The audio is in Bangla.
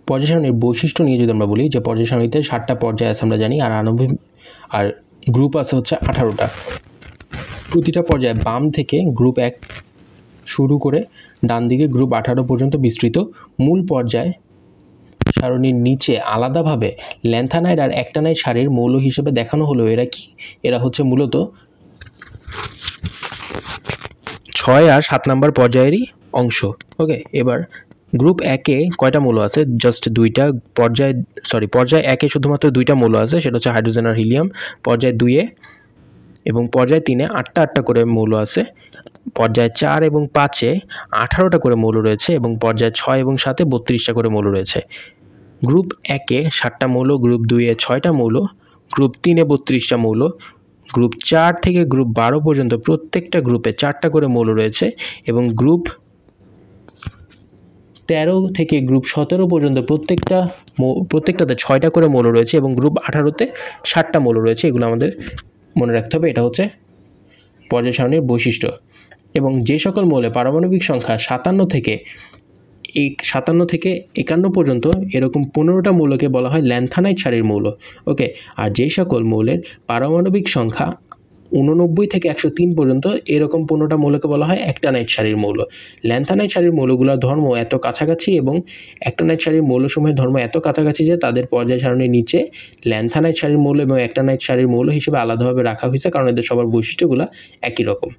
পর্যায় সারণীর বৈশিষ্ট্য নিয়ে যদি আমরা বলি যে পর্যায় সারণীতে 7টা পর্যায় আছে আমরা জানি, আর গ্রুপ আছে হচ্ছে 18টা। প্রতিটা পর্যায়ে বাম থেকে গ্রুপ 1 শুরু করে ডান দিকে গ্রুপ 18 পর্যন্ত বিস্তৃত। মূল পর্যায় সারণীর নিচে আলাদাভাবে ল্যান্থানাইড আর অ্যাক্টিনাইড সারির মৌল হিসেবে দেখানো হলো। এরা কি? এরা হচ্ছে মূলত 6 আর 7 নম্বর পর্যায়েরই অংশ। ওকে, এবার গ্রুপ 1-এ কয়টা মৌল আছে? জাস্ট দুইটা। পর্যায় 1-এ শুধুমাত্র দুইটা মৌল আছে, সেটা হচ্ছে হাইড্রোজেন আর হিলিয়াম। পর্যায় 2-এ এবং পর্যায় 3-এ 8টা করে মৌল আছে। পর্যায় 4 এবং 5-এ 18টা করে মৌল রয়েছে এবং পর্যায় 6 এবং 7-এ 32টা করে মৌল রয়েছে। গ্রুপ 1-এ 7টা মৌল, গ্রুপ 2-এ 6টা মৌল, গ্রুপ 3-এ 32টা মৌল, গ্রুপ 4 থেকে গ্রুপ 12 পর্যন্ত প্রত্যেকটা গ্রুপে 4টা করে মৌল রয়েছে এবং গ্রুপ 13 থেকে গ্রুপ 17 পর্যন্ত প্রত্যেকটাতে 6টা করে মৌল রয়েছে এবং গ্রুপ 18-তে 7টা মৌল রয়েছে। এগুলো আমাদের মনে রাখতে হবে। এটা হচ্ছে পর্যায় সারণীর বৈশিষ্ট্য। এবং যে সকল মৌলে পারমাণবিক সংখ্যা 57 থেকে 51 পর্যন্ত, এরকম 15টা মৌলকে বলা হয় ল্যান্থানাইড সারির মৌল। ওকে, আর যে সকল মৌলের পারমাণবিক সংখ্যা 89 থেকে 103 পর্যন্ত, এরকম 15টা মৌলকে বলা হয় অ্যাক্টিনাইড সারির মৌল। ল্যান্থানাইড সারির মৌলগুলোর ধর্ম এত কাছাকাছি এবং অ্যাক্টিনাইড সারির মৌলসমূহের ধর্ম এত কাছাকাছি যে তাদের পর্যায় সারণীর নিচে ল্যান্থানাইড সারির মৌল এবং অ্যাক্টিনাইড সারির মৌল হিসেবে আলাদাভাবে রাখা হয়েছে, কারণ এদের সবার বৈশিষ্ট্যগুলো একই রকম।